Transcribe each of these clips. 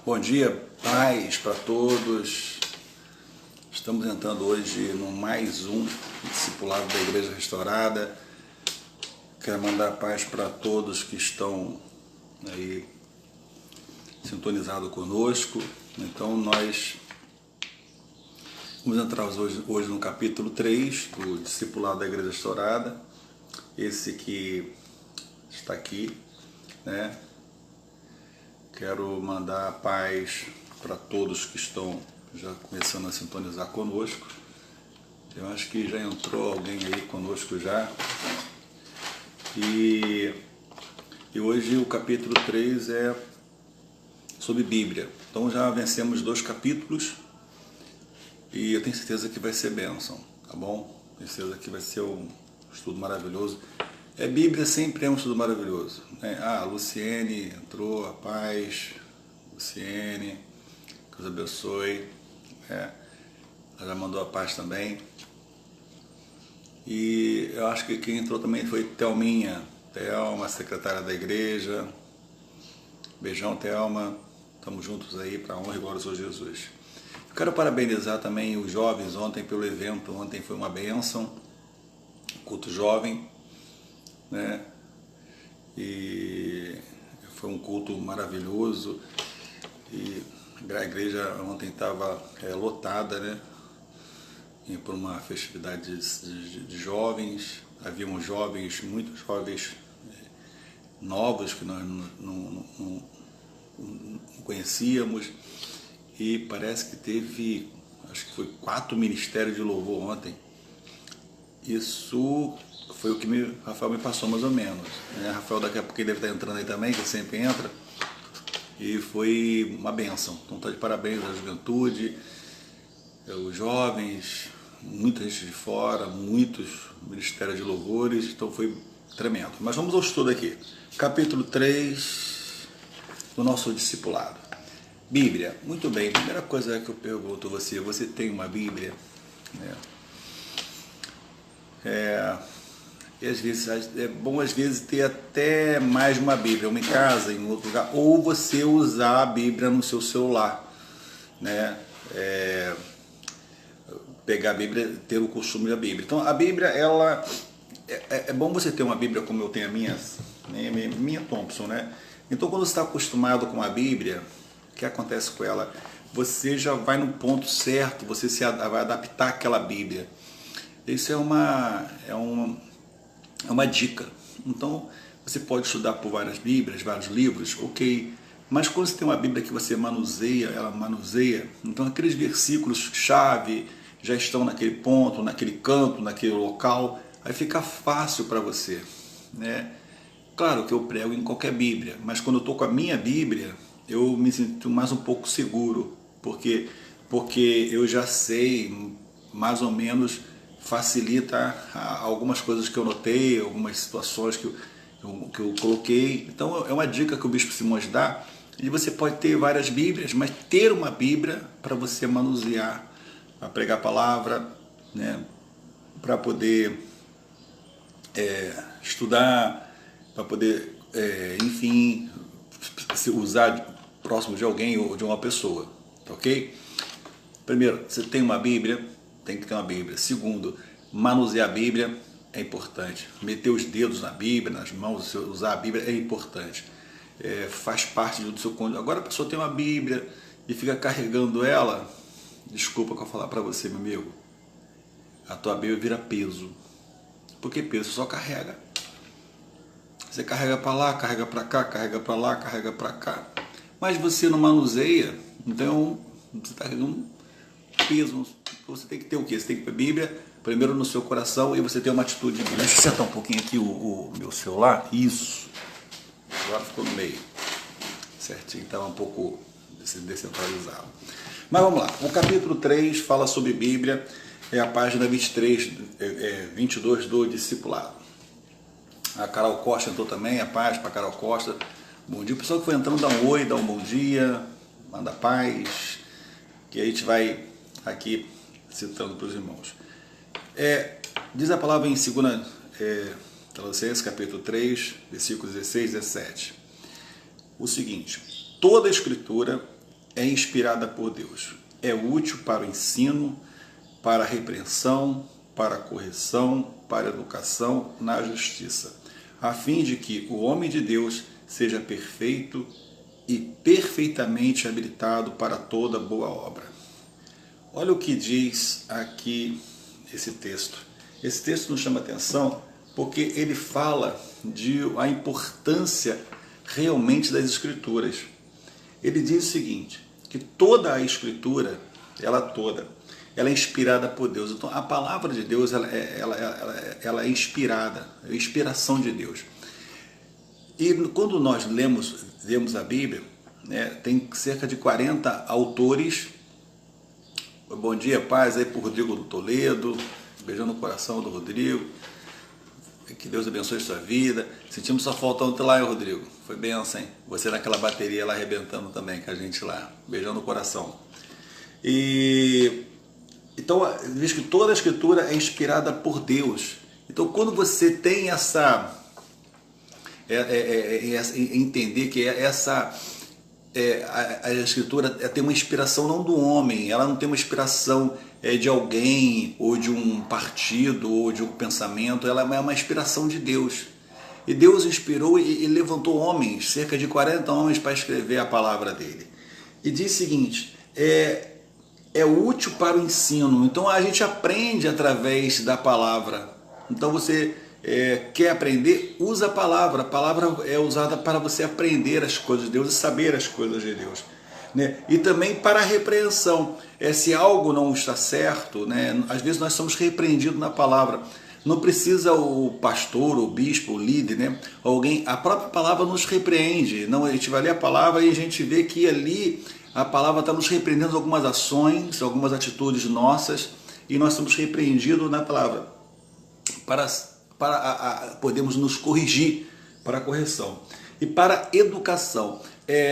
Bom dia, paz para todos. Estamos entrando hoje no mais um discipulado da Igreja Restaurada. Quero mandar paz para todos que estão aí sintonizados conosco. Então nós vamos entrar hoje no capítulo 3 do discipulado da Igreja Restaurada. Esse que está aqui, né? Quero mandar paz para todos que estão já começando a sintonizar conosco. Eu acho que já entrou alguém aí conosco já. E hoje o capítulo 3 é sobre Bíblia. Então já vencemos 2 capítulos e eu tenho certeza que vai ser bênção, tá bom? Tenho certeza que vai ser um estudo maravilhoso. Bíblia sempre é um estudo maravilhoso, né? Luciene entrou, a paz, Luciene, que Deus abençoe, ela já mandou a paz também. E eu acho que quem entrou também foi Thelma, secretária da igreja. Beijão, Thelma, estamos juntos aí para a honra e glória do Senhor Jesus. Eu quero parabenizar também os jovens ontem pelo evento. Ontem foi uma bênção, culto jovem, né? E foi um culto maravilhoso. E a igreja ontem estava lotada, né? E por uma festividade de jovens. Haviam jovens, muitos jovens novos que nós não conhecíamos. E parece que teve, acho que foi 4 ministérios de louvor ontem. Isso foi o que Rafael me passou mais ou menos, né? Rafael daqui a pouco ele deve estar entrando aí também, que sempre entra. E foi uma bênção. Então está de parabéns à juventude, os jovens, muita gente de fora, muitos ministérios de louvores. Então foi tremendo. Mas vamos ao estudo aqui. Capítulo 3 do nosso discipulado. Bíblia. Muito bem. Primeira coisa que eu pergunto a você, você tem uma Bíblia? Né? E às vezes é bom às vezes ter até mais de uma Bíblia, uma em casa, em outro lugar, ou você usar a Bíblia no seu celular, né? Pegar a Bíblia, ter o costume da Bíblia. Então a Bíblia, ela é bom você ter uma Bíblia como eu tenho a minha Thompson, né? Então quando você está acostumado com a Bíblia, o que acontece com ela? Você já vai no ponto certo, você vai adaptar àquela Bíblia. Isso é uma dica. Então, você pode estudar por várias Bíblias, vários livros, ok. Mas quando você tem uma Bíblia que você manuseia, então aqueles versículos-chave já estão naquele ponto, naquele canto, naquele local, aí fica fácil para você, né? Claro que eu prego em qualquer Bíblia, mas quando eu estou com a minha Bíblia, eu me sinto mais um pouco seguro, porque eu já sei mais ou menos, facilita algumas coisas que eu notei, algumas situações que eu coloquei. Então é uma dica que o Bispo Simões dá, e você pode ter várias Bíblias, mas ter uma Bíblia para você manusear, para pregar a palavra, né? Para poder estudar, para poder, enfim, se usar próximo de alguém ou de uma pessoa, ok? Primeiro, você tem uma Bíblia, tem que ter uma Bíblia. Segundo, manusear a Bíblia é importante. Meter os dedos na Bíblia, nas mãos, usar a Bíblia é importante. Faz parte do seu cônjuge. Agora a pessoa tem uma Bíblia e fica carregando ela, desculpa que eu vou falar para você, meu amigo, a tua Bíblia vira peso. Por que peso? Você só carrega. Você carrega para lá, carrega para cá, carrega para lá, carrega para cá. Mas você não manuseia, então você está carregando peso. Você tem que ter o quê? Você tem que ter a Bíblia primeiro no seu coração e você tem uma atitude de Bíblia. Deixa eu sentar um pouquinho aqui o meu celular. Isso. Agora ficou no meio. Certinho, estava um pouco descentralizado. Mas vamos lá. O capítulo 3 fala sobre Bíblia. É a página 22 do discipulado. A Carol Costa entrou também. A paz para a Carol Costa. Bom dia. O pessoal que foi entrando, dá um oi, dá um bom dia. Manda paz. Que a gente vai aqui citando para os irmãos. Diz a palavra em 2 Tessalonicenses, capítulo 3, versículos 16 e 17. O seguinte: toda a Escritura é inspirada por Deus. É útil para o ensino, para a repreensão, para a correção, para a educação na justiça, a fim de que o homem de Deus seja perfeito e perfeitamente habilitado para toda boa obra. Olha o que diz aqui esse texto. Esse texto nos chama atenção porque ele fala a importância realmente das Escrituras. Ele diz o seguinte, que toda a Escritura, ela é inspirada por Deus. Então, a palavra de Deus ela é inspirada, é a inspiração de Deus. E quando nós lemos a Bíblia, né, tem cerca de 40 autores. Bom dia, paz aí para o Rodrigo do Toledo, beijando o coração do Rodrigo, que Deus abençoe a sua vida. Sentimos só faltando lá, hein, Rodrigo? Foi benção, hein? Você naquela bateria lá arrebentando também com a gente lá, beijando o coração. Então, diz que toda a Escritura é inspirada por Deus. Então, quando você tem entender que a Escritura tem uma inspiração não do homem, ela não tem uma inspiração de alguém, ou de um partido, ou de um pensamento, ela é uma inspiração de Deus. E Deus inspirou e levantou homens, cerca de 40 homens, para escrever a palavra dele. E diz o seguinte, é útil para o ensino. Então a gente aprende através da palavra. Então você quer aprender, usa a palavra. A palavra é usada para você aprender as coisas de Deus e saber as coisas de Deus, né? E também para a repreensão. Se algo não está certo, né? Às vezes nós somos repreendidos na palavra. Não precisa o pastor, o bispo, o líder, né? Alguém, a própria palavra nos repreende. Não, a gente vai ler a palavra e a gente vê que ali a palavra está nos repreendendo algumas ações, algumas atitudes nossas, e nós somos repreendidos na palavra para podermos nos corrigir, para a correção. E para a educação,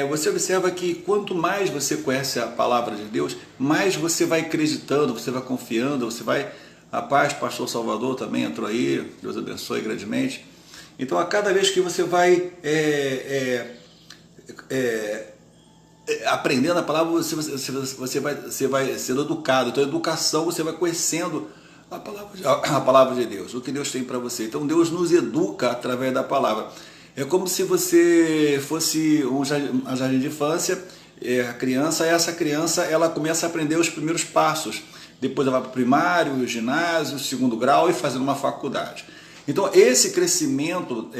você observa que quanto mais você conhece a palavra de Deus, mais você vai acreditando, você vai confiando, você vai... A paz, pastor Salvador também entrou aí, Deus abençoe grandemente. Então, a cada vez que você vai aprendendo a palavra, você vai sendo educado. Então, a educação, você vai conhecendo a palavra de Deus, o que Deus tem para você. Então, Deus nos educa através da palavra. É como se você fosse um jardim de infância, a criança, essa criança ela começa a aprender os primeiros passos. Depois ela vai para o primário, ginásio, segundo grau e fazendo uma faculdade. Então, esse crescimento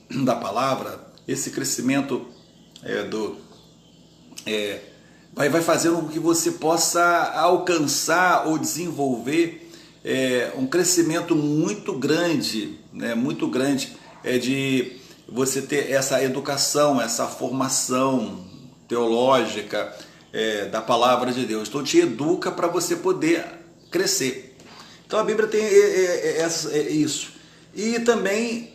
da palavra, esse crescimento vai fazendo com que você possa alcançar ou desenvolver um crescimento muito grande, né, muito grande, de você ter essa educação, essa formação teológica, da palavra de Deus. Então te educa para você poder crescer. Então a Bíblia tem isso. E também,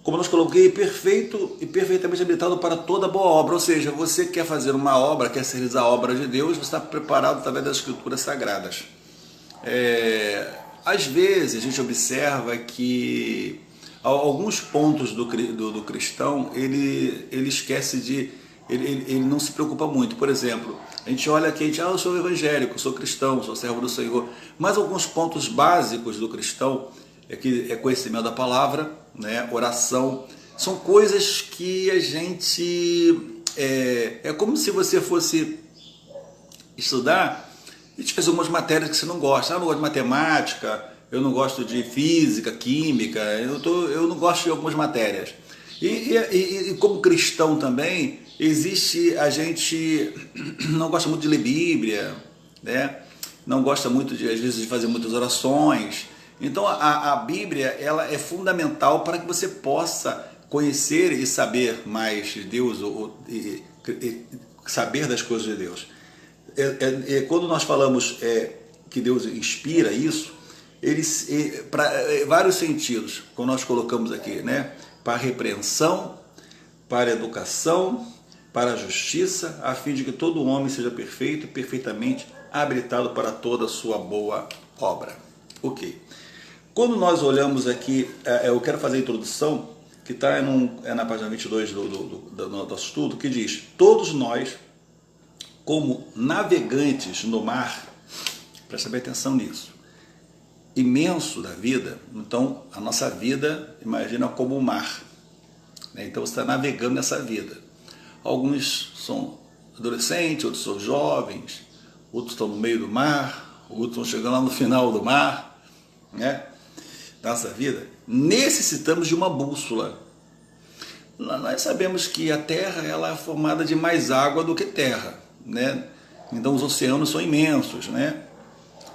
como nós coloquei, perfeito e perfeitamente habilitado para toda boa obra. Ou seja, você quer fazer uma obra, quer realizar a obra de Deus, você está preparado através das Escrituras Sagradas. Às vezes a gente observa que alguns pontos do cristão, ele esquece ele não se preocupa muito. Por exemplo, a gente olha aqui, eu sou evangélico, sou cristão, sou servo do Senhor. Mas alguns pontos básicos do cristão é conhecimento da palavra, né, oração. São coisas que a gente... É como se você fosse estudar e te fez algumas matérias que você não gosta. Eu não gosto de matemática, eu não gosto de física, química, eu não gosto de algumas matérias. E como cristão também... a gente não gosta muito de ler Bíblia, né? Não gosta muito, às vezes, de fazer muitas orações. Então, a Bíblia ela é fundamental para que você possa conhecer e saber mais de Deus, e saber das coisas de Deus. Quando nós falamos que Deus inspira isso, para vários sentidos, como nós colocamos aqui, né? Para a repreensão, para a educação, para a justiça, a fim de que todo homem seja perfeito e perfeitamente habilitado para toda a sua boa obra. Ok. Quando nós olhamos aqui, eu quero fazer a introdução que está na página 22 do nosso estudo, que diz: todos nós, como navegantes no mar, presta bem atenção nisso, imenso da vida. Então, a nossa vida, imagina como o mar, né? Então, você está navegando nessa vida. Alguns são adolescentes, outros são jovens, outros estão no meio do mar, outros estão chegando lá no final do mar, né? Nossa vida, necessitamos de uma bússola. Nós sabemos que a Terra ela é formada de mais água do que terra, né? Então, os oceanos são imensos, né?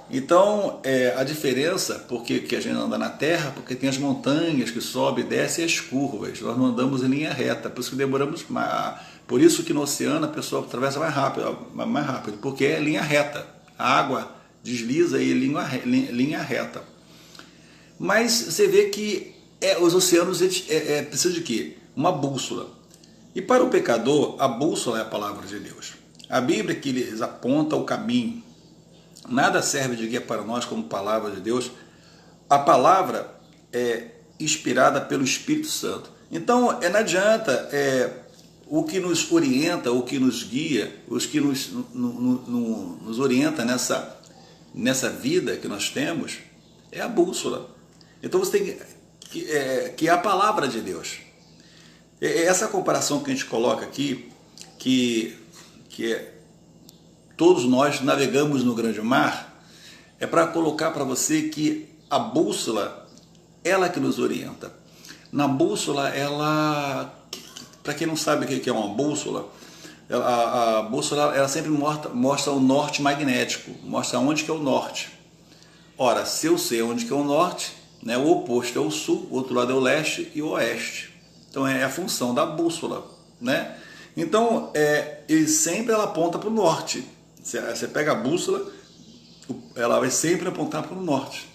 Então, a diferença, porque que a gente anda na Terra, porque tem as montanhas que sobem e descem, e as curvas. Nós não andamos em linha reta, por isso que demoramos mais. Por isso que no oceano a pessoa atravessa mais rápido, porque é linha reta. A água desliza em linha reta. Mas você vê que os oceanos precisam de quê? Uma bússola. E para o pecador, a bússola é a palavra de Deus. A Bíblia que lhes aponta o caminho. Nada serve de guia para nós como palavra de Deus. A palavra é inspirada pelo Espírito Santo. Então, não adianta o que nos orienta, o que nos guia, os que nos orienta nessa vida que nós temos, é a bússola. Então, você tem que é a palavra de Deus. Essa comparação que a gente coloca aqui, que todos nós navegamos no grande mar, é para colocar para você que a bússola, ela que nos orienta. Na bússola, para quem não sabe o que é uma bússola, a bússola ela sempre mostra o norte magnético, mostra onde que é o norte. Ora, se eu sei onde que é o norte, né, o oposto é o sul, o outro lado é o leste e o oeste. Então é a função da bússola, né? Então, sempre ela aponta para o norte. Você pega a bússola, ela vai sempre apontar para o norte.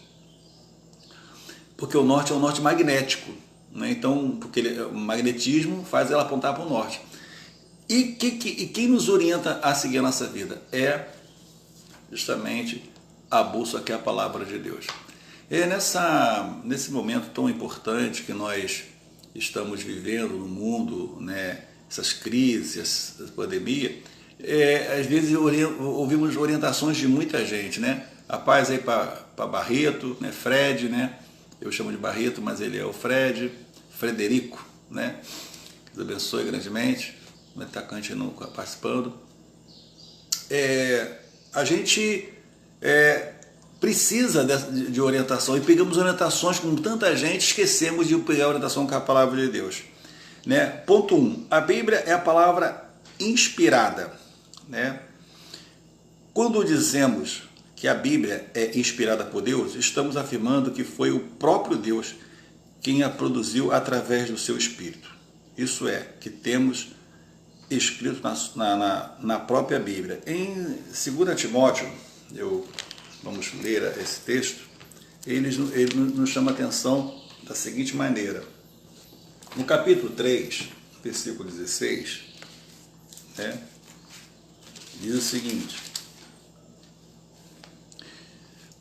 Porque o norte é o norte magnético, né? Então, porque o magnetismo faz ela apontar para o norte. E quem nos orienta a seguir a nossa vida? É justamente a bússola, que é a palavra de Deus. Nesse momento tão importante que nós estamos vivendo no mundo, né? Essas crises, essa pandemia, às vezes ouvimos orientações de muita gente, né? A paz aí para Barreto, né? Fred, né? Eu chamo de Barreto, mas ele é o Frederico, né? Deus abençoe grandemente, o atacante participando. A gente precisa de orientação, e pegamos orientações com tanta gente, esquecemos de pegar a orientação com a palavra de Deus. Né? Ponto 1. A Bíblia é a palavra inspirada. Né? Quando dizemos que a Bíblia é inspirada por Deus, estamos afirmando que foi o próprio Deus quem a produziu através do seu Espírito. Isso é, que temos escrito na própria Bíblia. Em 2 Timóteo, vamos ler esse texto, ele nos chama a atenção da seguinte maneira. No capítulo 3, versículo 16, né, diz o seguinte: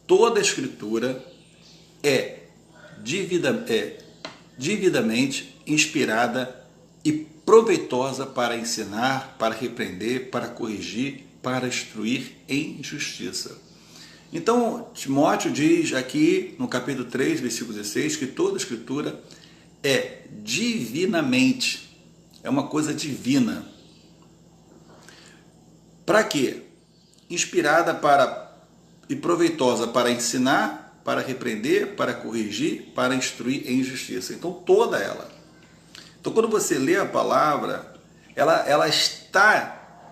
toda a Escritura é devidamente inspirada e proveitosa para ensinar, para repreender, para corrigir, para instruir em justiça. Então, Timóteo diz aqui no capítulo 3, versículo 16, que toda a Escritura é divinamente, é uma coisa divina. Para quê? Inspirada e proveitosa para ensinar, para repreender, para corrigir, para instruir em justiça. Então, toda ela. Então, quando você lê a palavra, ela está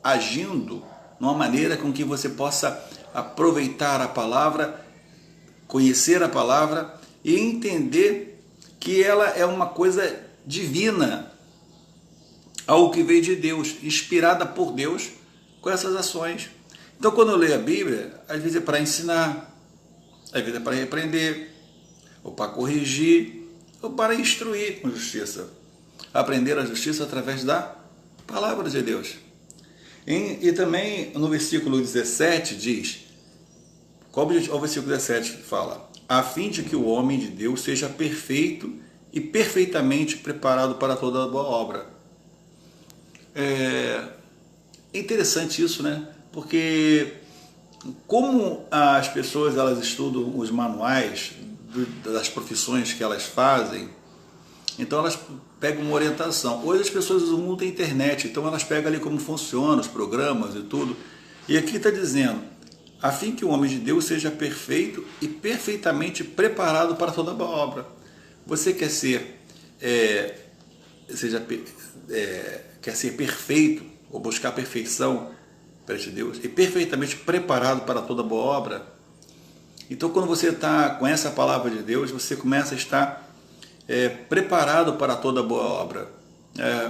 agindo de uma maneira com que você possa aproveitar a palavra, conhecer a palavra e entender que ela é uma coisa divina, algo que veio de Deus, inspirada por Deus com essas ações. Então, quando eu leio a Bíblia, às vezes é para ensinar, às vezes é para repreender, ou para corrigir, ou para instruir com justiça. Aprender a justiça através da palavra de Deus. E também no versículo 17 diz, qual o versículo 17 fala? A fim de que o homem de Deus seja perfeito e perfeitamente preparado para toda boa obra. É interessante isso, né? Porque como as pessoas elas estudam os manuais das profissões que elas fazem, então elas pegam uma orientação. Hoje as pessoas usam muito a internet, então elas pegam ali como funciona os programas e tudo. E aqui está dizendo, a fim que o homem de Deus seja perfeito e perfeitamente preparado para toda boa obra. Você quer ser, quer ser perfeito, ou buscar a perfeição perante Deus, e perfeitamente preparado para toda boa obra? Então, quando você está com essa palavra de Deus, você começa a estar preparado para toda boa obra.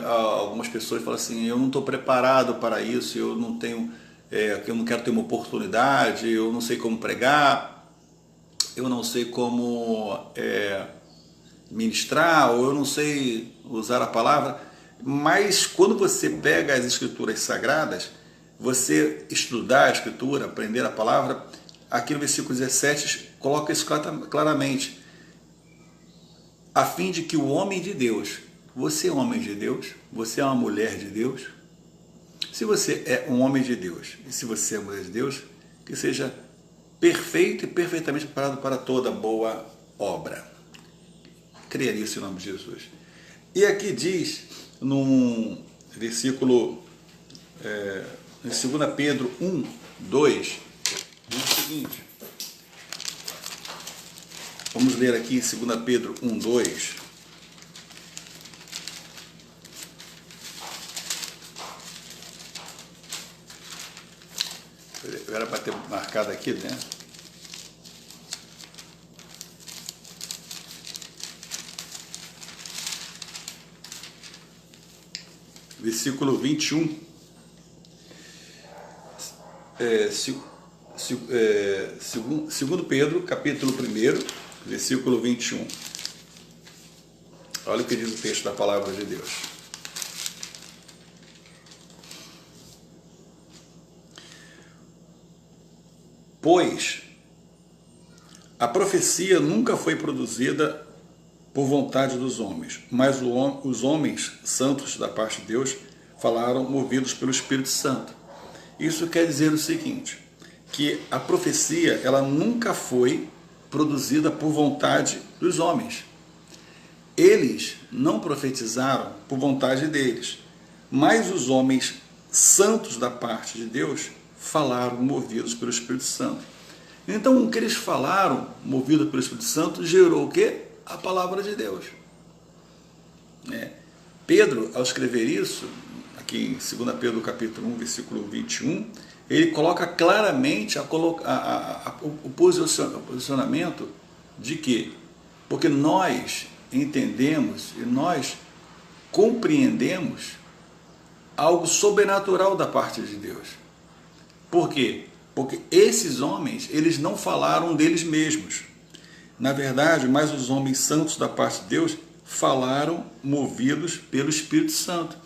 Algumas pessoas falam assim, eu não estou preparado para isso, eu não tenho, eu não quero ter uma oportunidade, eu não sei como pregar, eu não sei como ministrar, ou eu não sei usar a palavra. Mas quando você pega as escrituras sagradas, você estudar a escritura, aprender a palavra, aqui no versículo 17 coloca isso claramente, a fim de que o homem de Deus, você é um homem de Deus, você é uma mulher de Deus, se você é um homem de Deus e se você é uma mulher de Deus, que seja perfeito e perfeitamente preparado para toda boa obra. Creia nisso em nome de Jesus. E aqui diz, num versículo, em 2 Pedro 1, 2, diz o seguinte, vamos ler aqui em 2 Pedro 1, 2. Era para ter marcado aqui, né? Versículo 21. Segundo Pedro, capítulo 1, versículo 21. Olha o que diz o texto da palavra de Deus. Pois a profecia nunca foi produzida por vontade dos homens, mas os homens santos da parte de Deus falaram movidos pelo Espírito Santo. Isso quer dizer o seguinte, que a profecia ela nunca foi produzida por vontade dos homens. Eles não profetizaram por vontade deles, mas os homens santos da parte de Deus falaram movidos pelo Espírito Santo. Então o que eles falaram, movidos pelo Espírito Santo, gerou o quê? A palavra de Deus. Pedro, ao escrever isso, aqui em 2 Pedro capítulo 1, versículo 21, ele coloca claramente o posicionamento de que, porque nós entendemos e nós compreendemos algo sobrenatural da parte de Deus. Por quê? Porque esses homens, eles não falaram deles mesmos. Na verdade, mas os homens santos da parte de Deus falaram movidos pelo Espírito Santo.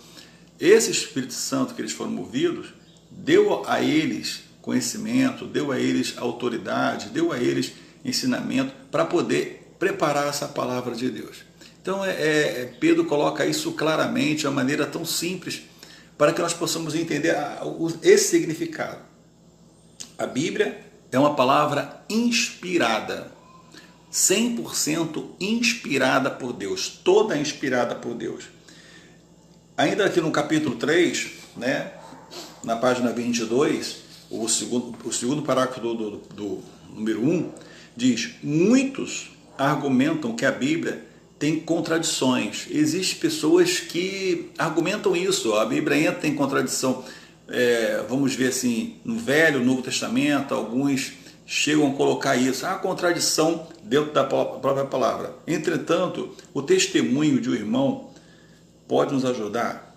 Esse Espírito Santo que eles foram movidos, deu a eles conhecimento, deu a eles autoridade, deu a eles ensinamento para poder preparar essa palavra de Deus. Então, Pedro coloca isso claramente, de uma maneira tão simples, para que nós possamos entender esse significado. A Bíblia é uma palavra inspirada, 100% inspirada por Deus, toda inspirada por Deus. Ainda aqui no capítulo 3, né, na página 22, o segundo parágrafo do número 1, diz, muitos argumentam que a Bíblia tem contradições. Existem pessoas que argumentam isso, a Bíblia entra em contradição. Vamos ver assim, no Velho e Novo Testamento, alguns chegam a colocar isso, a contradição dentro da própria palavra. Entretanto, o testemunho de um irmão pode nos ajudar.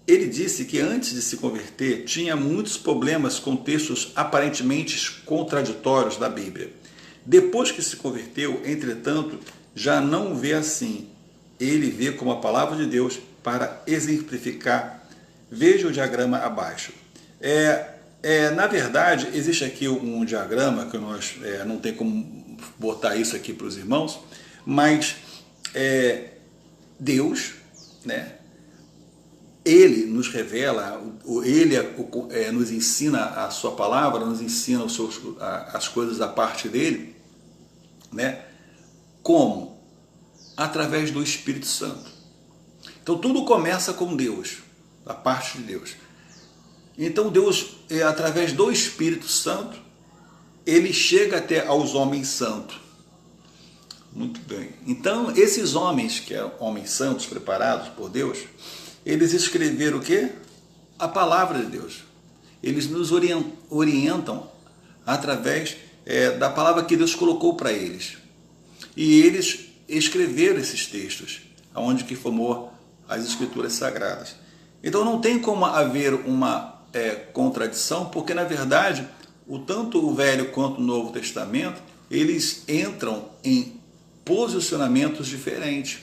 Ele disse que antes de se converter, tinha muitos problemas com textos aparentemente contraditórios da Bíblia. Depois que se converteu, entretanto, já não vê assim. Ele vê como a palavra de Deus para exemplificar. Veja o diagrama abaixo. Na verdade, existe aqui um diagrama que nós não tem como botar isso aqui para os irmãos, mas Deus, né? Ele nos revela, Ele nos ensina a sua palavra, nos ensina as coisas da parte dele, né? Como? Através do Espírito Santo. Então tudo começa com Deus, da parte de Deus. Então Deus, através do Espírito Santo, ele chega até aos homens santos. Muito bem. Então esses homens, que eram homens santos preparados por Deus, eles escreveram o quê? A palavra de Deus. Eles nos orientam através da palavra que Deus colocou para eles. E eles escreveram esses textos, onde que formou as escrituras sagradas. Então não tem como haver uma contradição, porque na verdade, tanto o Velho quanto o Novo Testamento, eles entram em posicionamentos diferentes.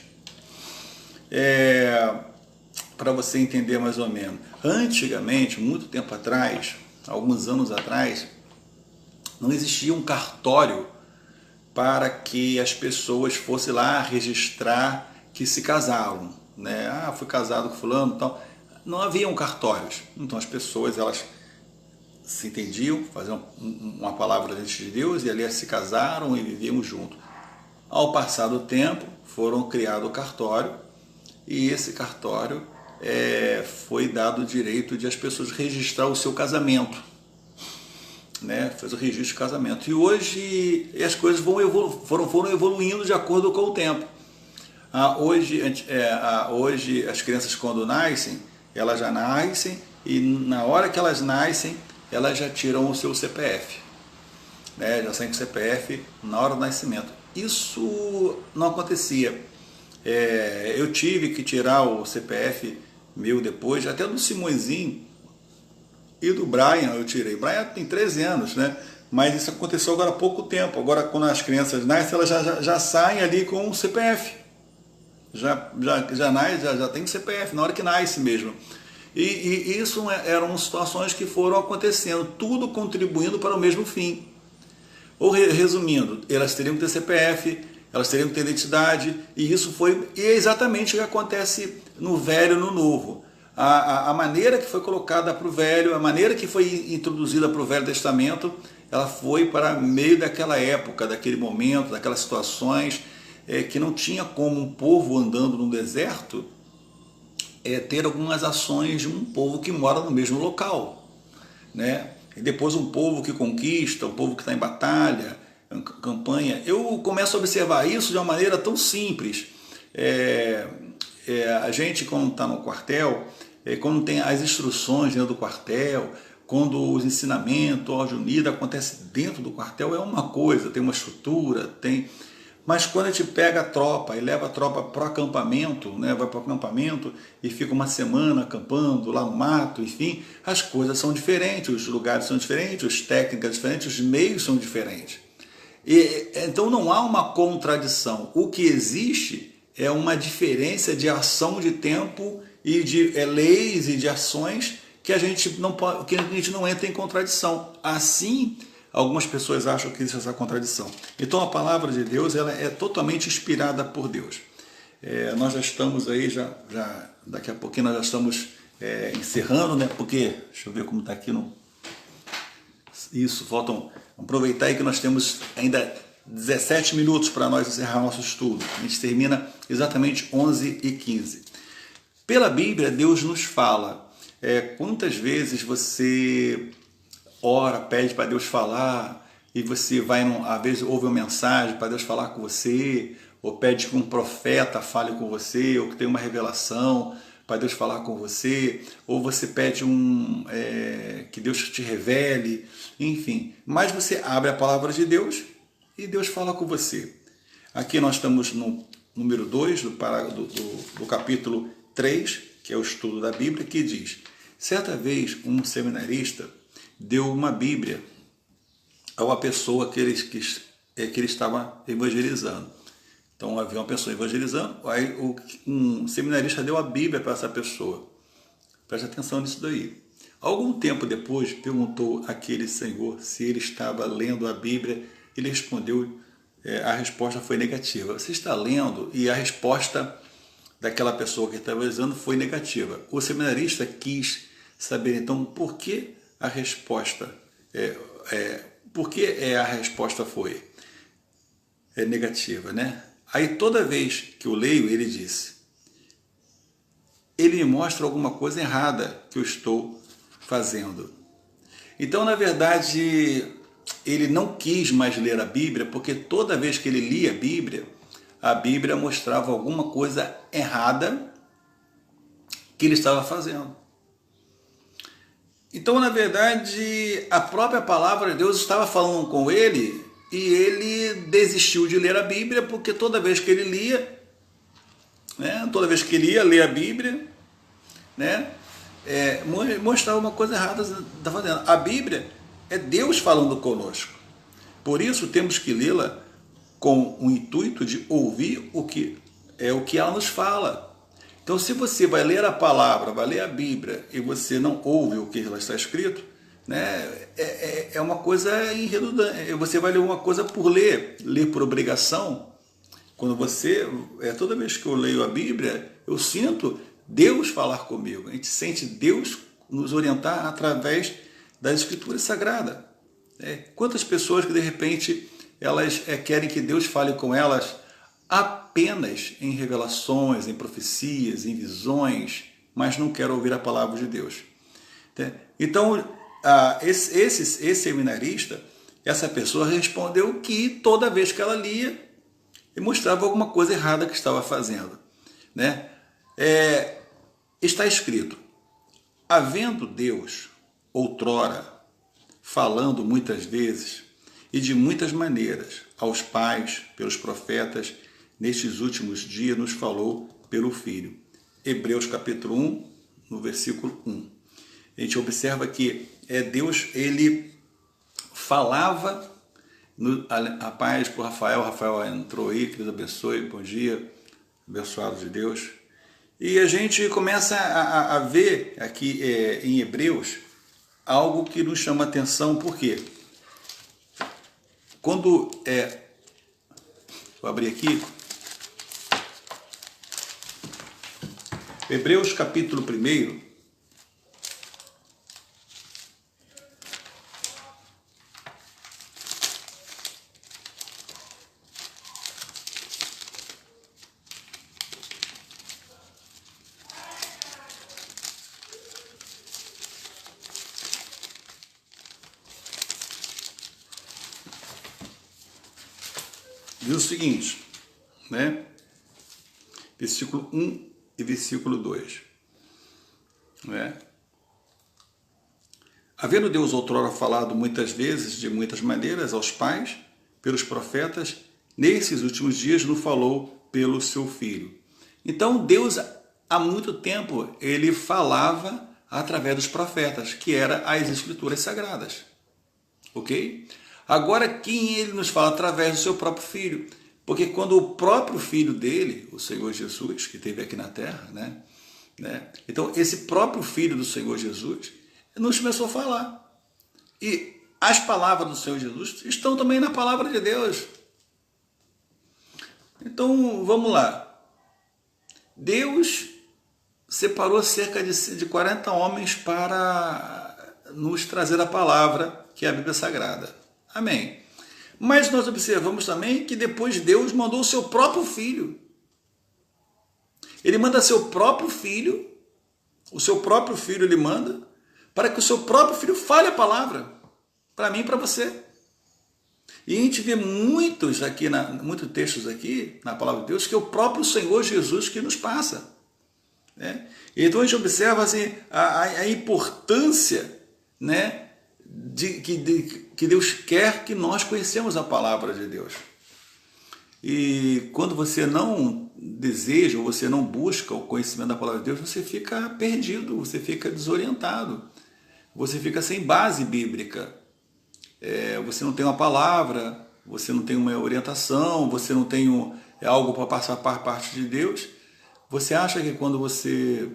Para você entender mais ou menos. Antigamente, muito tempo atrás, alguns anos atrás, não existia um cartório para que as pessoas fossem lá registrar que se casaram, né? Fui casado com fulano, tal. Não haviam cartórios. Então as pessoas, elas se entendiam, faziam uma palavra diante de Deus e ali se casaram e viviam juntos. Ao passar do tempo, foram criado o cartório e esse cartório foi dado o direito de as pessoas registrar o seu casamento, né? Fez o registro de casamento. E hoje as coisas foram evoluindo de acordo com o tempo. Hoje as crianças, quando nascem, elas já nascem e na hora que elas nascem, elas já tiram o seu CPF, né? Já saem com o CPF na hora do nascimento. Isso não acontecia. Eu tive que tirar o CPF meu depois, até do Simõezinho e do Brian eu tirei. Brian tem 13 anos, né? Mas isso aconteceu agora há pouco tempo. Agora, quando as crianças nascem, elas já saem ali com o CPF. Já tem o CPF, na hora que nasce mesmo. E isso eram situações que foram acontecendo, tudo contribuindo para o mesmo fim. Ou resumindo, elas teriam que ter CPF, elas teriam que ter identidade, e isso foi exatamente o que acontece no Velho e no Novo. A maneira que foi colocada para o Velho, a maneira que foi introduzida para o Velho Testamento, ela foi para meio daquela época, daquele momento, daquelas situações que não tinha como um povo andando no deserto ter algumas ações de um povo que mora no mesmo local, né? E depois um povo que conquista, um povo que está em batalha, campanha. Eu começo a observar isso de uma maneira tão simples. A gente, quando está no quartel, quando tem as instruções dentro do quartel, quando os ensinamentos, a ordem unida acontece dentro do quartel, é uma coisa, tem uma estrutura, tem... Mas quando a gente pega a tropa e leva a tropa para o acampamento, né, vai para o acampamento e fica uma semana acampando lá no mato, enfim, as coisas são diferentes, os lugares são diferentes, as técnicas são diferentes, os meios são diferentes. Então não há uma contradição. O que existe é uma diferença de ação de tempo e de leis e de ações que a gente não entra em contradição. Assim, algumas pessoas acham que existe essa contradição. Então a palavra de Deus, ela é totalmente inspirada por Deus. Nós já estamos aí, daqui a pouquinho nós já estamos encerrando, né? Porque, deixa eu ver como está aqui no... Isso, vamos aproveitar aí que nós temos ainda 17 minutos para nós encerrar nosso estudo. A gente termina exatamente 11h15. Pela Bíblia, Deus nos fala. Quantas vezes você ora, pede para Deus falar, e você vai, às vezes ouve uma mensagem para Deus falar com você, ou pede que um profeta fale com você, ou que tenha uma revelação para Deus falar com você, ou você pede que Deus te revele, enfim. Mas você abre a palavra de Deus e Deus fala com você. Aqui nós estamos no número 2 do capítulo 3, que é o estudo da Bíblia, que diz: certa vez um seminarista deu uma Bíblia a uma pessoa que ele estava evangelizando. Então havia uma pessoa evangelizando, aí um seminarista deu a Bíblia para essa pessoa. Preste atenção nisso daí. Algum tempo depois, perguntou aquele senhor se ele estava lendo a Bíblia. Ele respondeu a resposta foi negativa. Você está lendo e a resposta daquela pessoa que estava usando foi negativa. O seminarista quis saber, então, por que a resposta foi negativa, né? Aí toda vez que eu leio, ele disse, ele me mostra alguma coisa errada que eu estou fazendo. Então, na verdade, ele não quis mais ler a Bíblia, porque toda vez que ele lia a Bíblia mostrava alguma coisa errada que ele estava fazendo. Então, na verdade, a própria palavra de Deus estava falando com ele e ele desistiu de ler a Bíblia, porque toda vez que ele lia, né, toda vez que ele ia ler a Bíblia, né, mostrava uma coisa errada que está fazendo. A Bíblia é Deus falando conosco. Por isso temos que lê-la com o intuito de ouvir o que ela nos fala. Então, se você vai ler a palavra, vai ler a Bíblia e você não ouve o que ela está escrito, né, é uma coisa irredundante. Você vai ler uma coisa por ler por obrigação. Quando toda vez que eu leio a Bíblia, eu sinto Deus falar comigo. A gente sente Deus nos orientar através das Escrituras Sagradas. Quantas pessoas que de repente elas querem que Deus fale com elas apenas em revelações, em profecias, em visões, mas não quero ouvir a palavra de Deus. Então, esse seminarista, essa pessoa respondeu que toda vez que ela lia, ele mostrava alguma coisa errada que estava fazendo. Né? Está escrito, havendo Deus, outrora, falando muitas vezes e de muitas maneiras aos pais, pelos profetas, nestes últimos dias nos falou pelo Filho. Hebreus capítulo 1, no versículo 1. A gente observa que Deus, ele falava, a paz para o Rafael entrou aí, que Deus abençoe, bom dia, abençoado de Deus. E a gente começa a ver aqui em Hebreus algo que nos chama atenção, por quê? Quando, vou abrir aqui, Hebreus capítulo 1, diz o seguinte, né? Versículo 1 e versículo 2. Né? Havendo Deus outrora falado muitas vezes, de muitas maneiras, aos pais, pelos profetas, nesses últimos dias nos falou pelo seu Filho. Então Deus, há muito tempo, ele falava através dos profetas, que eram as Escrituras Sagradas. Ok? Agora, quem ele nos fala? Através do seu próprio Filho. Porque quando o próprio Filho dele, o Senhor Jesus, que esteve aqui na terra, né? Então, esse próprio Filho do Senhor Jesus nos começou a falar. E as palavras do Senhor Jesus estão também na palavra de Deus. Então, vamos lá. Deus separou cerca de 40 homens para nos trazer a palavra, que é a Bíblia Sagrada. Amém. Mas nós observamos também que depois Deus mandou o seu próprio Filho. Ele manda seu próprio Filho, o seu próprio Filho ele manda, para que o seu próprio Filho fale a palavra, para mim e para você. E a gente vê muitos textos aqui na palavra de Deus, que é o próprio Senhor Jesus que nos passa. Né? Então a gente observa assim, a importância, né, que Deus quer que nós conhecemos a palavra de Deus. E quando você não deseja, ou você não busca o conhecimento da palavra de Deus, você fica perdido, você fica desorientado, você fica sem base bíblica. Você não tem uma palavra, você não tem uma orientação, você não tem algo para passar para parte de Deus. Você acha que quando você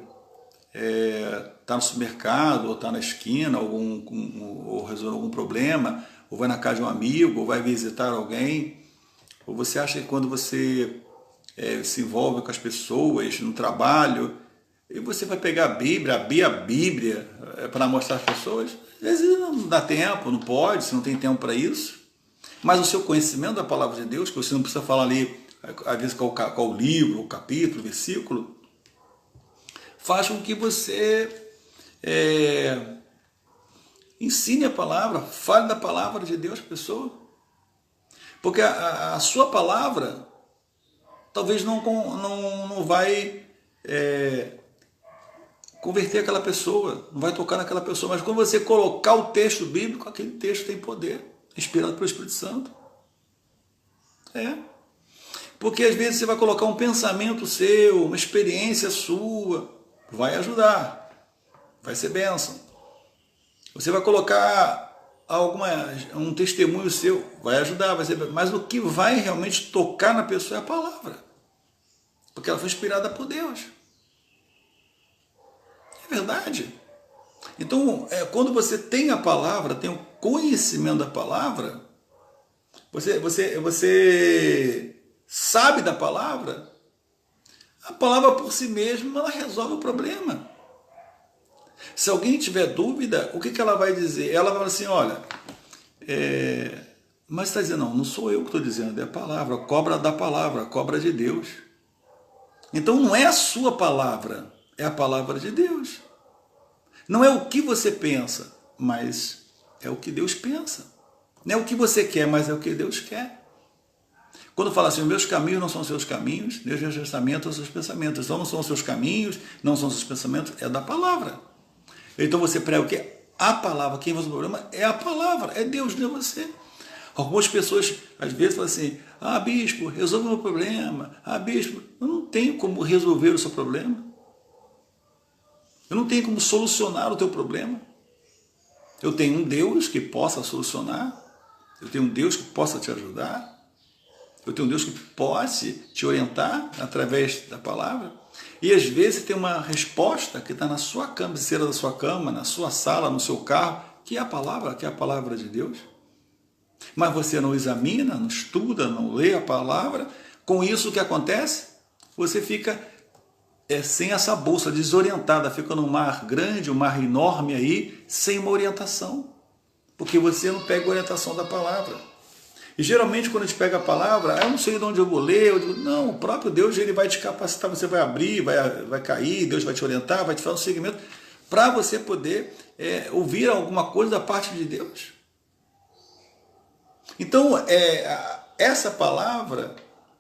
está no supermercado, ou está na esquina, ou resolve algum problema, ou vai na casa de um amigo, ou vai visitar alguém, Ou você acha que quando você se envolve com as pessoas no trabalho, e você vai pegar a Bíblia, abrir a Bíblia para mostrar às pessoas? Às vezes não dá tempo, não pode, você não tem tempo para isso. Mas o seu conhecimento da palavra de Deus, que você não precisa falar ali, às vezes, qual o livro, o capítulo, o versículo, faz com que você ensine a palavra, fale da palavra de Deus para a pessoa. Porque a sua palavra talvez não vai converter aquela pessoa, não vai tocar naquela pessoa, mas quando você colocar o texto bíblico, aquele texto tem poder, inspirado pelo Espírito Santo. Porque às vezes você vai colocar um pensamento seu, uma experiência sua, vai ajudar, vai ser bênção. Você vai colocar um testemunho seu, vai ajudar, vai ser bênção. Mas o que vai realmente tocar na pessoa é a palavra, porque ela foi inspirada por Deus. É verdade. Então, quando você tem a palavra, tem o conhecimento da palavra, você sabe da palavra, a palavra por si mesma, ela resolve o problema. Se alguém tiver dúvida, o que ela vai dizer? Ela vai falar assim, olha, mas está dizendo, não sou eu que estou dizendo, é a palavra, a cobra da palavra, a cobra de Deus. Então não é a sua palavra, é a palavra de Deus. Não é o que você pensa, mas é o que Deus pensa. Não é o que você quer, mas é o que Deus quer. Quando fala assim, meus caminhos não são seus caminhos, meus pensamentos são seus pensamentos. Então não são seus caminhos, não são seus pensamentos, é da palavra. Então você prega o quê? A palavra. Quem resolve o problema é a palavra, é Deus, não é você. Algumas pessoas, às vezes, falam assim, bispo, resolve o meu problema. Bispo, eu não tenho como resolver o seu problema. Eu não tenho como solucionar o teu problema. Eu tenho um Deus que possa solucionar. Eu tenho um Deus que possa te ajudar. Eu tenho um Deus que pode te orientar através da palavra. E às vezes tem uma resposta que está na sua cabeceira da sua cama, na sua sala, no seu carro, que é a palavra de Deus. Mas você não examina, não estuda, não lê a palavra. Com isso, o que acontece? Você fica sem essa bolsa, desorientada, fica num mar grande, um mar enorme aí, sem uma orientação. Porque você não pega a orientação da palavra. E geralmente quando a gente pega a palavra, eu não sei de onde eu vou ler, eu digo, não, o próprio Deus ele vai te capacitar, você vai abrir, vai cair, Deus vai te orientar, vai te fazer um segmento, para você poder ouvir alguma coisa da parte de Deus. Então, essa palavra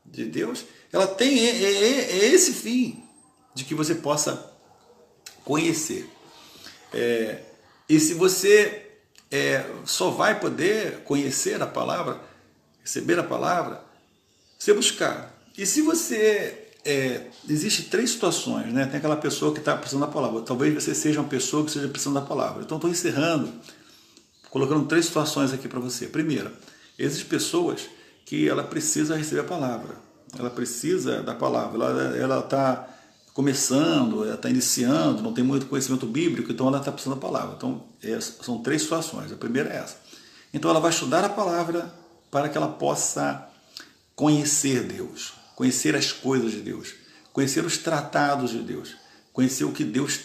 de Deus, ela tem esse fim, de que você possa conhecer. E se você só vai poder conhecer a palavra, receber a palavra, você buscar. E se você... Existem 3 situações, né? Tem aquela pessoa que está precisando da palavra. Talvez você seja uma pessoa que esteja precisando da palavra. Então, estou encerrando, colocando 3 situações aqui para você. Primeira, existem pessoas que ela precisa receber a palavra. Ela precisa da palavra. Ela está começando, ela está iniciando, não tem muito conhecimento bíblico, então ela está precisando da palavra. Então, são 3 situações. A primeira é essa. Então, ela vai estudar a palavra para que ela possa conhecer Deus, conhecer as coisas de Deus, conhecer os tratados de Deus, conhecer o que Deus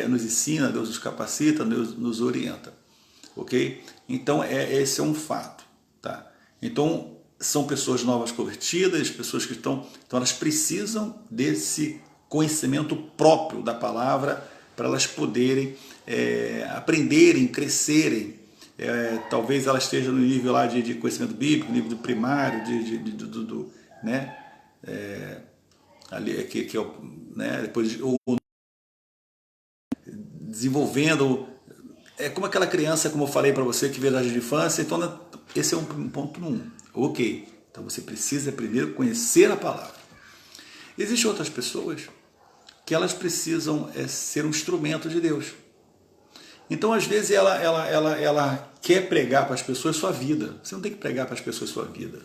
nos ensina, Deus nos capacita, Deus nos orienta. Ok? Então, esse é um fato. Tá? Então, são pessoas novas convertidas, pessoas que estão... Então, elas precisam desse conhecimento próprio da palavra para elas poderem aprenderem, crescerem. Talvez ela esteja no nível lá de conhecimento bíblico, nível do primário, né? Ali, que é o, né? Depois desenvolvendo... É como aquela criança, como eu falei para você, que veio da de infância. Então, esse é um ponto 1. Ok, então você precisa primeiro conhecer a palavra. Existem outras pessoas que elas precisam ser um instrumento de Deus. Então, às vezes, ela quer pregar para as pessoas sua vida. Você não tem que pregar para as pessoas sua vida.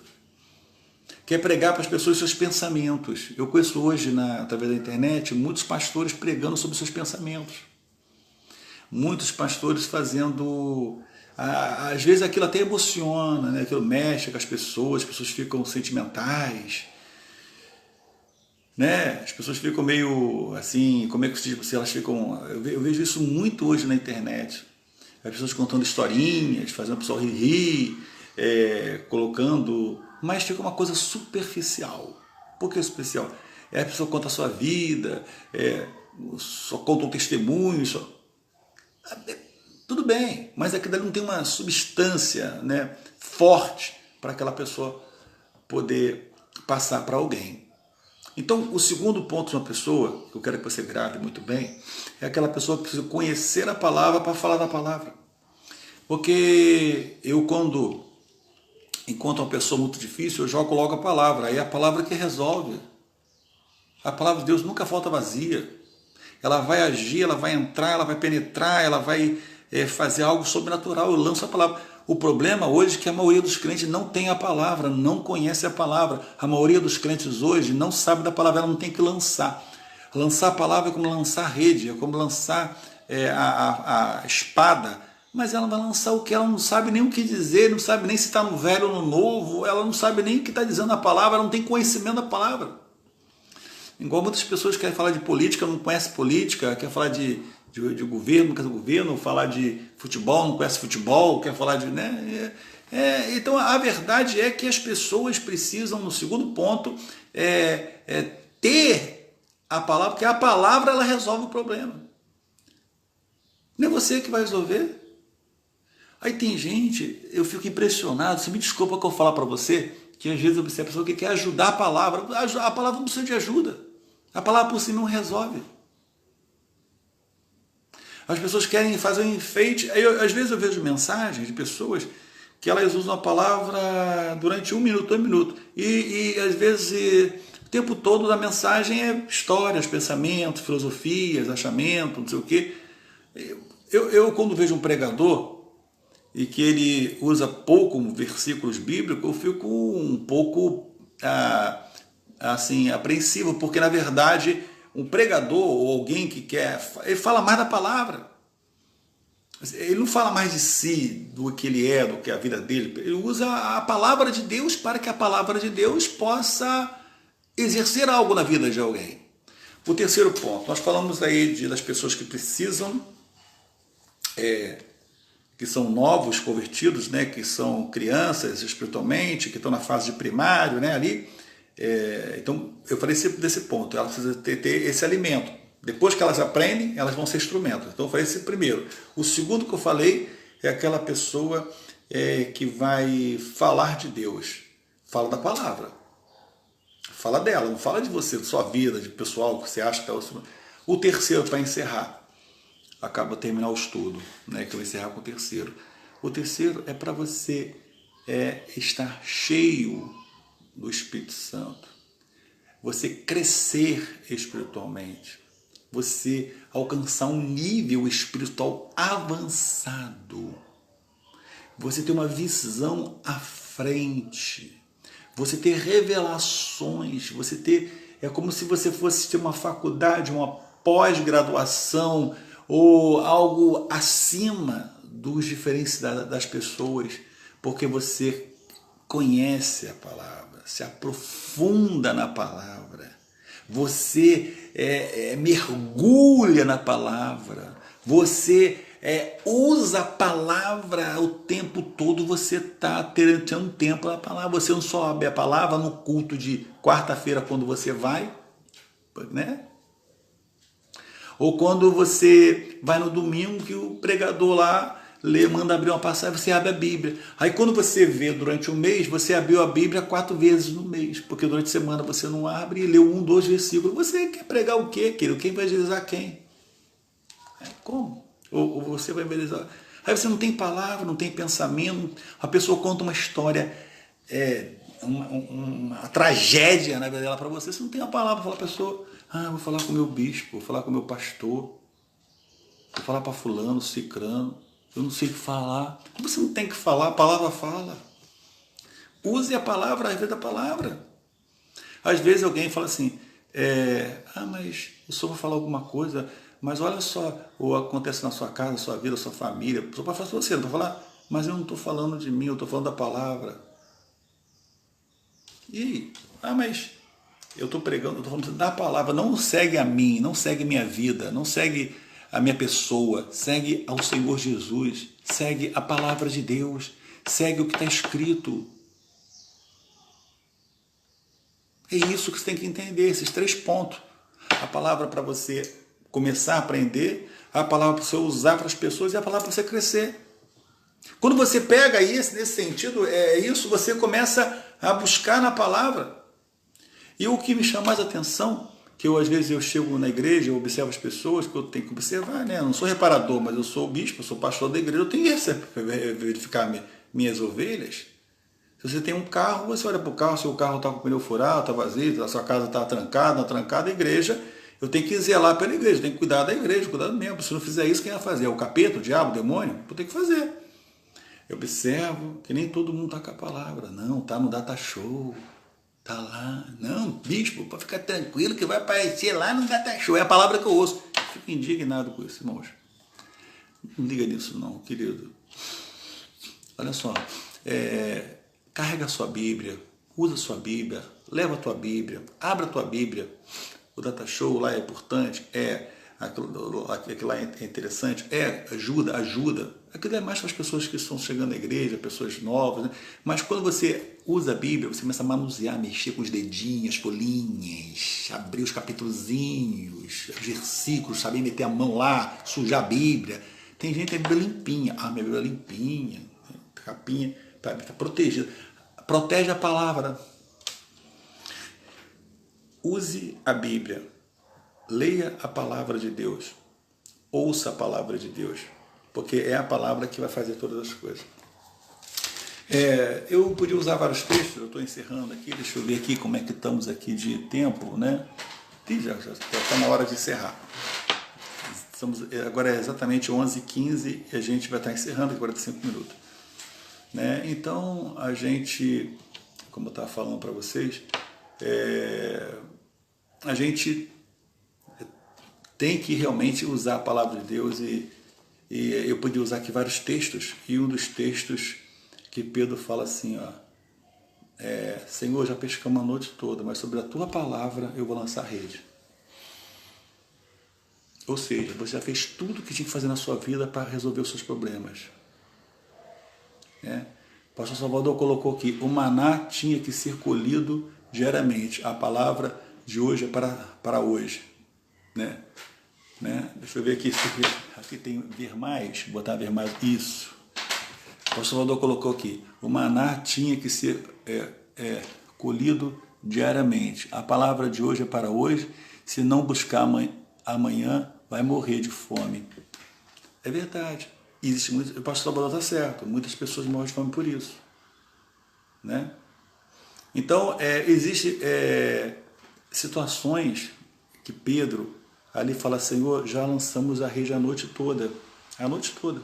Quer pregar para as pessoas seus pensamentos. Eu conheço hoje, através da internet, muitos pastores pregando sobre seus pensamentos. Muitos pastores fazendo Às vezes aquilo até emociona, né? Aquilo mexe com as pessoas ficam sentimentais, né? As pessoas ficam meio assim, como é que se elas ficam... Eu vejo isso muito hoje na internet. As pessoas contando historinhas, fazendo o pessoal rir, colocando... Mas fica uma coisa superficial. Por que superficial? A pessoa conta a sua vida, só conta um testemunho, tudo bem, mas aquilo ali não tem uma substância, né, forte para aquela pessoa poder passar para alguém. Então, o segundo ponto de uma pessoa, que eu quero que você grave muito bem, é aquela pessoa que precisa conhecer a palavra para falar da palavra. Porque eu, quando encontro uma pessoa muito difícil, eu jogo logo a palavra. Aí é a palavra que resolve. A palavra de Deus nunca volta vazia. Ela vai agir, ela vai entrar, ela vai penetrar, ela vai fazer algo sobrenatural. Eu lanço a palavra. O problema hoje é que a maioria dos crentes não tem a palavra, não conhece a palavra. A maioria dos crentes hoje não sabe da palavra, ela não tem que lançar. Lançar a palavra é como lançar a rede, é como lançar a espada. Mas ela vai lançar o que? Ela não sabe nem o que dizer, não sabe nem se está no velho ou no novo, ela não sabe nem o que está dizendo a palavra, ela não tem conhecimento da palavra. Igual muitas pessoas querem falar de política, não conhecem política, quer falar de governo, não conhece governo, falar de futebol, não conhece futebol, quer falar de... Né? Então a verdade é que as pessoas precisam, no segundo ponto, ter a palavra, porque a palavra ela resolve o problema. Não é você que vai resolver. Aí tem gente, eu fico impressionado, você me desculpa que eu falar para você, que às vezes eu percebo a pessoa que quer ajudar a palavra não precisa de ajuda. A palavra por si não resolve. As pessoas querem fazer um enfeite. Às vezes eu vejo mensagens de pessoas que elas usam a palavra durante 1 minuto, 2 minutos. E às vezes o tempo todo da mensagem é histórias, pensamentos, filosofias, achamento, não sei o quê. Eu quando vejo um pregador e que ele usa pouco versículos bíblicos, eu fico um pouco assim, apreensivo, porque na verdade um pregador ou alguém que quer, ele fala mais da palavra. Ele não fala mais de si, do que ele é, do que é a vida dele. Ele usa a palavra de Deus para que a palavra de Deus possa exercer algo na vida de alguém. O terceiro ponto, nós falamos aí das pessoas que precisam, que são novos convertidos, né, que são crianças espiritualmente, que estão na fase de primário, né, ali. Então, eu falei desse ponto, elas precisam ter esse alimento. Depois que elas aprendem, elas vão ser instrumentos. Então, eu falei esse primeiro. O segundo que eu falei é aquela pessoa que vai falar de Deus. Fala da palavra. Fala dela, não fala de você, de sua vida, de pessoal que você acha que está... O terceiro, para encerrar, acaba terminar o estudo, né, que eu vou encerrar com o terceiro. O terceiro é para você estar cheio do Espírito Santo, você crescer espiritualmente, você alcançar um nível espiritual avançado, você ter uma visão à frente, você ter revelações, você ter, é como se você fosse ter uma faculdade, uma pós-graduação ou algo acima dos diferentes das pessoas, porque você conhece a palavra, se aprofunda na palavra, você mergulha na palavra, você usa a palavra o tempo todo, você está tendo tempo na palavra, você não só abre a palavra no culto de quarta-feira quando você vai, né? Ou quando você vai no domingo que o pregador lá manda abrir uma passagem, você abre a Bíblia. Aí quando você vê durante um mês, você abriu a Bíblia 4 vezes no mês, porque durante a semana você não abre e leu 1, 2 versículos. Você quer pregar o quê, querido? Quem vai evangelizar quem? Como? Ou você vai evangelizar? Aí você não tem palavra, não tem pensamento, a pessoa conta uma história, uma tragédia na vida dela para você, você não tem a palavra para falar a pessoa, vou falar com o meu bispo, vou falar com o meu pastor, vou falar para fulano, cicrano, eu não sei o que falar. Você não tem que falar, a palavra fala. Use a palavra, às vezes a palavra. Às vezes alguém fala assim, mas eu só vou falar alguma coisa, mas olha só, ou acontece na sua casa, na sua vida, na sua família, só para falar você, não para falar, Mas eu não estou falando de mim, eu estou falando da palavra. E, mas eu estou pregando, eu estou falando da palavra, não segue a mim, não segue minha vida, não segue a minha pessoa, segue ao Senhor Jesus, segue a palavra de Deus, segue o que está escrito. É isso que você tem que entender, esses 3 pontos. A palavra para você começar a aprender, a palavra para você usar para as pessoas e a palavra para você crescer. Quando você pega isso, nesse sentido, você começa a buscar na palavra. E o que me chama mais atenção, que às vezes eu chego na igreja, eu observo as pessoas, que eu tenho que observar, né? Eu não sou reparador, mas eu sou bispo, eu sou pastor da igreja, eu tenho que verificar minhas ovelhas. Se você tem um carro, você olha para o carro, se o carro está com o pneu furado, está vazio, a sua casa está trancada, não trancada, a igreja, eu tenho que zelar pela igreja, eu tenho que cuidar da igreja, cuidar do membro. Se não fizer isso, quem vai fazer? É o capeta, o diabo, o demônio? Eu tenho que fazer. Eu observo que nem todo mundo está com a palavra. Não, tá no data show, tá lá. Não, bispo, pode ficar tranquilo que vai aparecer lá no data show. É a palavra que eu ouço. Fico indignado com isso, irmãos. Não liga nisso não, querido. Olha só, carrega a sua Bíblia, usa a sua Bíblia, leva a tua Bíblia, abra a tua Bíblia. O data show lá é importante, aquilo lá é interessante, ajuda. Aquilo é mais para as pessoas que estão chegando à igreja, pessoas novas, né? Mas quando você usa a Bíblia, você começa a manusear, mexer com os dedinhos, as folhinhas, abrir os capítulozinhos, os versículos, saber meter a mão lá, sujar a Bíblia. Tem gente que tem a Bíblia limpinha. Minha Bíblia é limpinha, capinha, está protegida. Protege a palavra. Use a Bíblia. Leia a palavra de Deus. Ouça a palavra de Deus. Porque é a palavra que vai fazer todas as coisas. Eu podia usar vários textos, eu estou encerrando aqui, deixa eu ver aqui como é que estamos aqui de tempo, né? Já está na hora de encerrar. Agora é exatamente 11h15 e a gente vai estar encerrando em 45 minutos. Né? Então, a gente, como eu estava falando para vocês, a gente tem que realmente usar a palavra de Deus e eu podia usar aqui vários textos, e um dos textos que Pedro fala assim, ó, Senhor, já pescamos a noite toda, mas sobre a tua palavra eu vou lançar a rede. Ou seja, você já fez tudo o que tinha que fazer na sua vida para resolver os seus problemas. O pastor Salvador colocou aqui, o maná tinha que ser colhido diariamente. A palavra de hoje é para hoje. Né? Deixa eu ver aqui, aqui tem ver mais, botar ver mais, isso. O pastor Salvador colocou aqui, o maná tinha que ser colhido diariamente. A palavra de hoje é para hoje, se não buscar amanhã, vai morrer de fome. É verdade. Existe muito, o pastor Salvador está certo, muitas pessoas morrem de fome por isso. Né? Então, existem situações que Pedro ali fala, Senhor, já lançamos a rede a noite toda. A noite toda.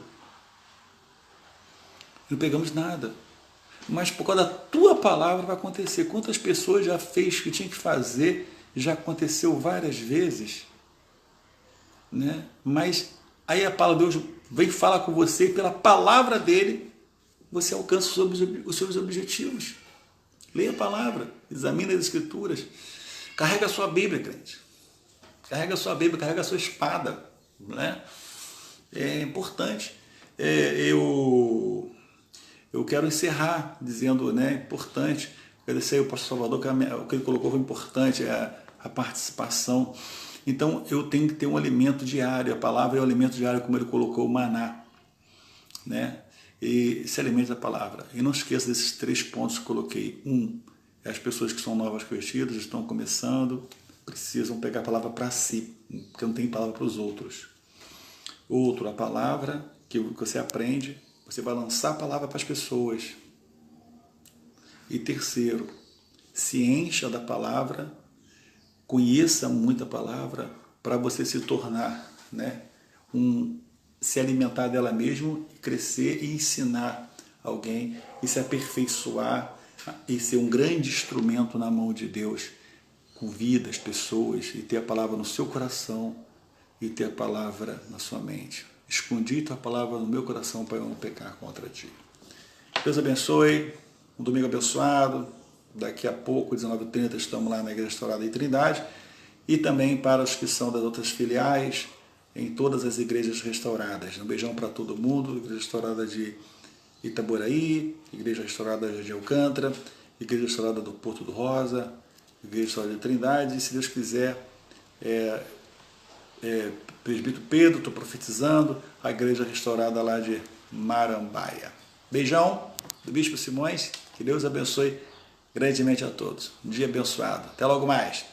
Não pegamos nada. Mas por causa da tua palavra vai acontecer. Quantas pessoas já fez o que tinha que fazer, já aconteceu várias vezes. Né? Mas aí a palavra de Deus vem falar com você e pela palavra dele você alcança os seus objetivos. Leia a palavra, examine as escrituras, carrega a sua Bíblia, crente. Carrega a sua Bíblia, carrega a sua espada. Né? É importante. Eu quero encerrar dizendo, né, importante, agradecer ao pastor Salvador, que o que ele colocou foi importante, a participação. Então, eu tenho que ter um alimento diário, a palavra é o alimento diário, como ele colocou, o maná. Né? E esse alimento da palavra. E não esqueça desses 3 pontos que coloquei. As pessoas que são novas convertidas, estão começando, precisam pegar a palavra para si, porque não tem palavra para os outros. A palavra que você aprende, você vai lançar a palavra para as pessoas. E terceiro, se encha da palavra, conheça muito a palavra para você se tornar, né, se alimentar dela mesmo, crescer e ensinar alguém e se aperfeiçoar e ser um grande instrumento na mão de Deus, com vidas, pessoas, e ter a palavra no seu coração e ter a palavra na sua mente. escondi tua palavra no meu coração para eu não pecar contra ti. Deus abençoe, um domingo abençoado. Daqui a pouco, 19h30, estamos lá na Igreja Restaurada em Trindade. E também para os que são das outras filiais, em todas as igrejas restauradas. Um beijão para todo mundo, Igreja Restaurada de Itaboraí, Igreja Restaurada de Alcântara, Igreja Restaurada do Porto do Rosa, Igreja Restaurada de Trindade, e se Deus quiser, Presbítero Pedro, estou profetizando, a Igreja Restaurada lá de Marambaia. Beijão do Bispo Simões, que Deus abençoe grandemente a todos. Um dia abençoado. Até logo mais.